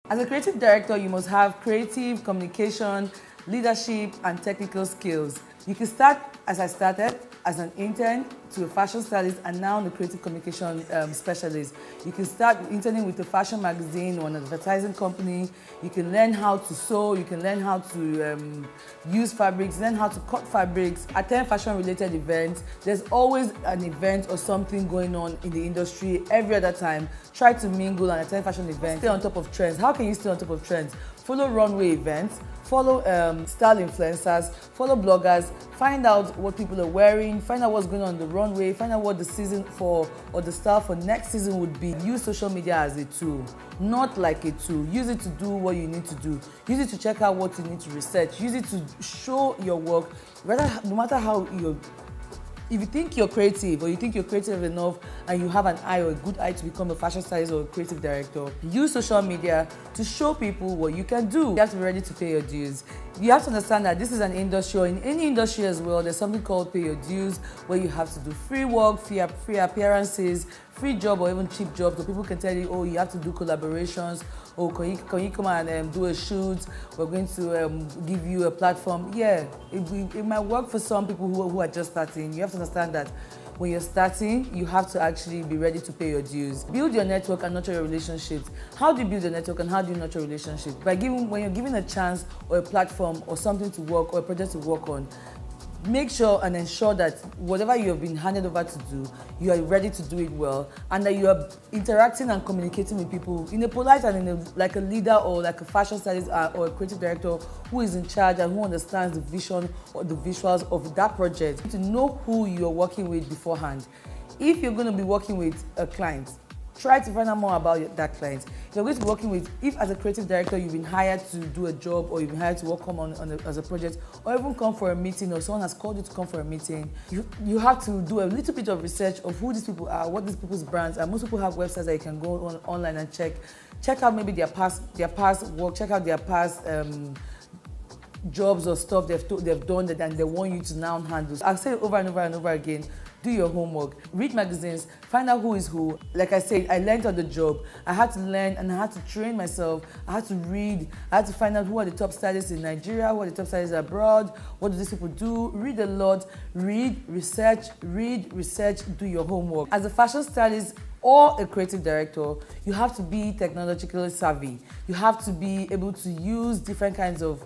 As a creative director, you must have creative, communication, leadership, and technical skills. You can start, as I started, as an intern to a fashion stylist and now the creative communication specialist. You can start interning with a fashion magazine or an advertising company. You can learn how to sew, you can learn how to use fabrics, learn how to cut fabrics, attend fashion related events. There's always an event or something going on in the industry every other time. Try to mingle and attend fashion events. Stay on top of trends. How can you stay on top of trends? Follow runway events, follow style influencers, follow bloggers, find out what people are wearing, find out what's going on the runway, find out what the season for or the style for next season would be. Use social media as a tool, not like a tool. Use it to do what you need to do. Use it to check out what you need to research. Use it to show your work, no matter how you're. If you think you're creative or you think you're creative enough and you have an eye or a good eye to become a fashion stylist or a creative director, use social media to show people what you can do. You have to be ready to pay your dues. You have to understand that this is an industry, or in any industry as well, there's something called pay your dues, where you have to do free work, free appearances, free job or even cheap jobs. So people can tell you, oh, you have to do collaborations, or can you come and do a shoot? We're going to give you a platform. Yeah, it might work for some people who are just starting. You have to understand that when you're starting, you have to actually be ready to pay your dues. Build your network and nurture your relationships. How do you build your network and how do you nurture relationships? When you're given a chance or a platform or something to work or a project to work on, make sure and ensure that whatever you have been handed over to do, you are ready to do it well, and that you are interacting and communicating with people in a polite and like a leader or like a fashion stylist or a creative director who is in charge and who understands the vision or the visuals of that project. To know who you're working with beforehand. If you're going to be working with a client, try to find out more about that client. You're going to be working with, if as a creative director you've been hired to do a job or you've been hired to work as a project or even come for a meeting or someone has called you to come for a meeting, you have to do a little bit of research of who these people are, what these people's brands are. Most people have websites that you can go online and check out maybe their past work, check out their past jobs or stuff they've done and they want you to now handle. I've said it over and over and over again. Do your homework, read magazines, find out who is who. Like I said, I learned on the job. I had to learn and I had to train myself. I had to read. I had to find out who are the top stylists in Nigeria, who are the top stylists abroad, what do these people do. Read a lot, read, research, do your homework. As a fashion stylist or a creative director, you have to be technologically savvy. You have to be able to use different kinds of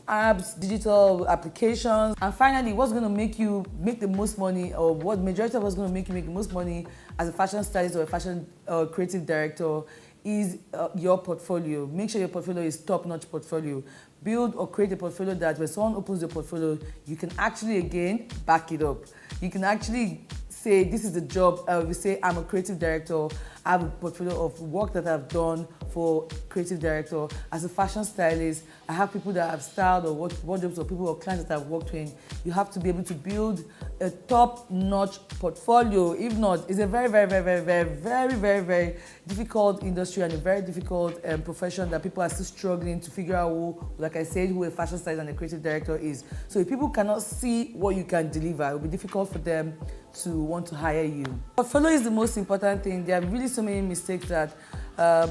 apps, digital applications. And finally, what's going to make you make the most money, or what majority of what's going to make you make the most money as a fashion stylist or a fashion creative director is your portfolio. Make sure your portfolio is top-notch portfolio. Build or create a portfolio that when someone opens your portfolio, you can actually, again, back it up. You can actually say, this is the job. We say, I'm a creative director. I have a portfolio of work that I've done for creative director. As a fashion stylist, I have people that I've styled or wardrobes or people or clients that I've worked with. You have to be able to build a top-notch portfolio. If not, it's a very, very, very, very, very, very, very, very difficult industry and a very difficult profession that people are still struggling to figure out who, like I said, who a fashion stylist and a creative director is. So if people cannot see what you can deliver, it will be difficult for them to want to hire you. Portfolio is the most important thing. There are really so many mistakes that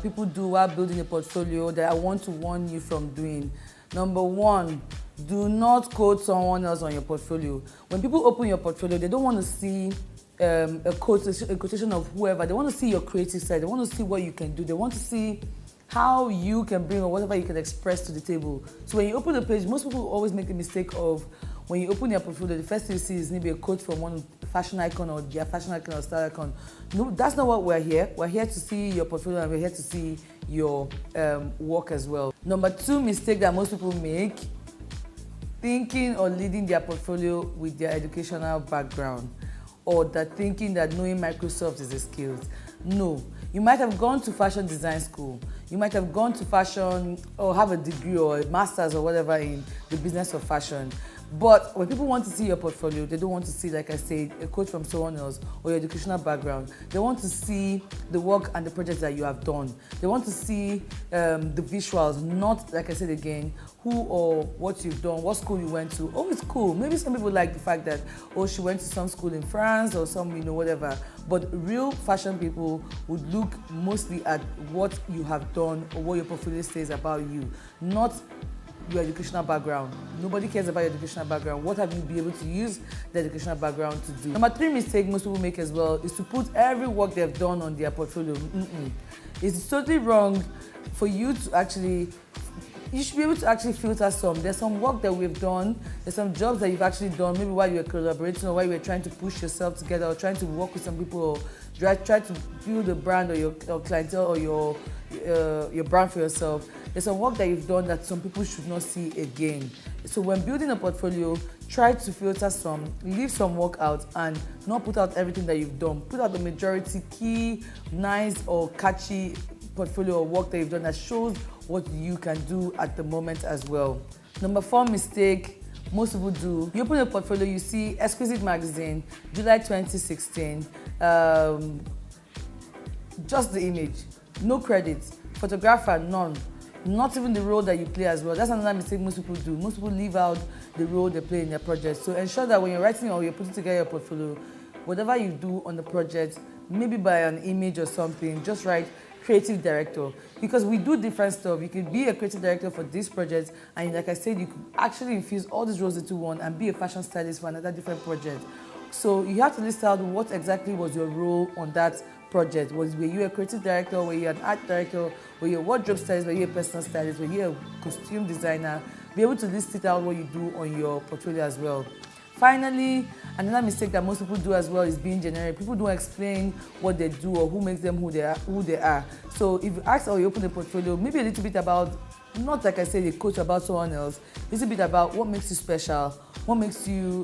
people do while building a portfolio that I want to warn you from doing. Number one, do not quote someone else on your portfolio. When people open your portfolio, they don't want to see a quotation of whoever. They want to see your creative side. They want to see what you can do. They want to see how you can bring or whatever you can express to the table. So when you open the page, most people always make the mistake of, when you open your portfolio, the first thing you see is maybe a quote from one fashion icon or their fashion icon or style icon. No, that's not what we're here. We're here to see your portfolio and we're here to see your work as well. Number two mistake that most people make, thinking or leading their portfolio with their educational background, or that thinking that knowing Microsoft is a skill. No, you might have gone to fashion design school. You might have gone to fashion or have a degree or a master's or whatever in the business of fashion. But when people want to see your portfolio, they don't want to see, like I said, a quote from someone else or your educational background. They want to see the work and the projects that you have done. They want to see the visuals, not, like I said again, who or what you've done, what school you went to. Oh, it's cool. Maybe some people like the fact that, oh, she went to some school in France or some, whatever. But real fashion people would look mostly at what you have done or what your portfolio says about you, not your educational background. Nobody cares about your educational background. What have you been able to use the educational background to do? Number 3 mistake most people make as well is to put every work they've done on their portfolio. It's totally wrong for you to actually. You should be able to actually filter some. There's some work that we've done, there's some jobs that you've actually done, maybe while you were collaborating or while you were trying to push yourself together or trying to work with some people or try to build a brand or your clientele or your brand for yourself. There's some work that you've done that some people should not see again. So when building a portfolio, try to filter some, leave some work out and not put out everything that you've done. Put out the majority key, nice or catchy portfolio or work that you've done that shows what you can do at the moment as well. Number 4 mistake most people do. You open a portfolio, you see Exquisite Magazine, July 2016, just the image, no credits, photographer, none. Not even the role that you play as well. That's another mistake most people do. Most people leave out the role they play in their project. So ensure that when you're writing or you're putting together your portfolio, whatever you do on the project, maybe by an image or something, just write creative director, because we do different stuff. You could be a creative director for this project, and like I said, you could actually infuse all these roles into one and be a fashion stylist for another different project. So you have to list out what exactly was your role on that project. Were you a creative director? Were you an art director? Were you a wardrobe stylist? Were you a personal stylist? Were you a costume designer? Be able to list it out what you do on your portfolio as well. Finally, another mistake that most people do as well is being generic. People don't explain what they do or who makes them who they are. So if you ask or you open a portfolio, maybe a little bit about, not like I said, a quote about someone else, a little bit about what makes you special, what makes you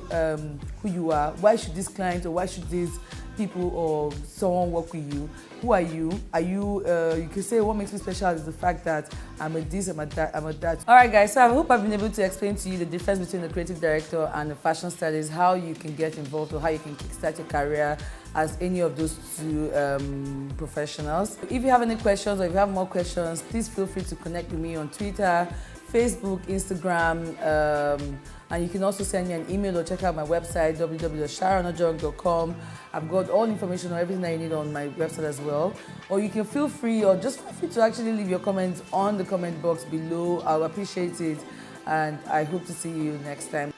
who you are, why should this client or why should these people or someone work with you, who are you? You can say what makes me special is the fact that I'm a this, I'm a that. All right, guys, so I hope I've been able to explain to you the difference between a creative director and a fashion stylist, how you can get involved or how you can kickstart your career as any of those two professionals. If you have any questions or if you have more questions, please feel free to connect with me on Twitter, Facebook, Instagram, and you can also send me an email or check out my website, www.sharonojong.com. I've got all information on everything that you need on my website as well. Or you can feel free to actually leave your comments on the comment box below. I'll appreciate it, and I hope to see you next time.